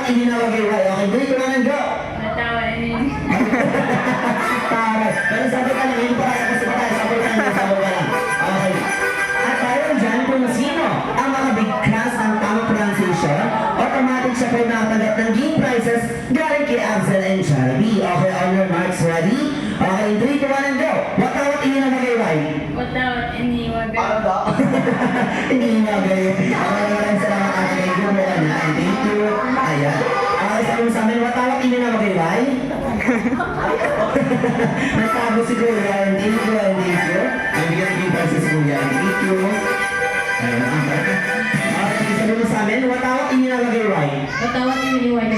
ininawag ay Y. Okay, 3, 2, 1, and go! Natawa ini. Tara. Pero sabi ka lang, hindi pa tayo kasi pa tayo. Sabay ka lang, sabay ka lang. Okay. At tayo dyan kung sino ang mga bigkas ng tamang pronunciation, automatic siya po nakatanggap ng game prizes galing kay Axel and Charlie. Okay, on your marks, ready? Okay, 3, 2, 1, and go! What tawag ininawag ay Y? Natawa ini wag. Hindi magay. Maraming salamat at may gumawa na. And thank you. Ayan. Sabi mo sa amin, what tawag ininawag ay Y? Nagtago si Kuya, and thank you, and thank you. Nabigyan ng gift si Kuya, and thank you. Ayun, okay, sabi mo sa amin, what tawag ininawag ay Y? Natawa ini wag.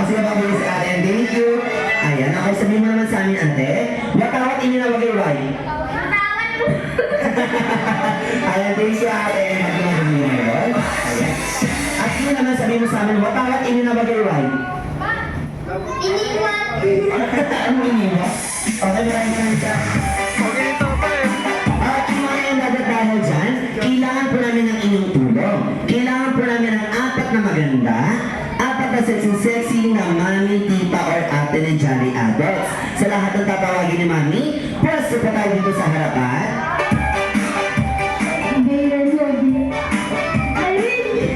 Sige, babuhin si ate, and thank you. Ayan, okay, sabi mo naman sa amin, ate, what tawag ininawag ay Y? Ayan, thank you, ate. Magandang ngayon. Ayan. At yun naman sabi mo sa amin, what tawag ininawag ay Y? Iniwan. Anong iniwas? Okay, maraming siya. At yung mga yung dahil dyan, kailangan po namin ng inyong tulong. Kailangan po namin ng 4 na maganda, 4 na sexy na mami, tita, or ate ni Johnny Adults. Sa lahat ng tatawagin ni mami, pwesto pa tayo dito sa harapan.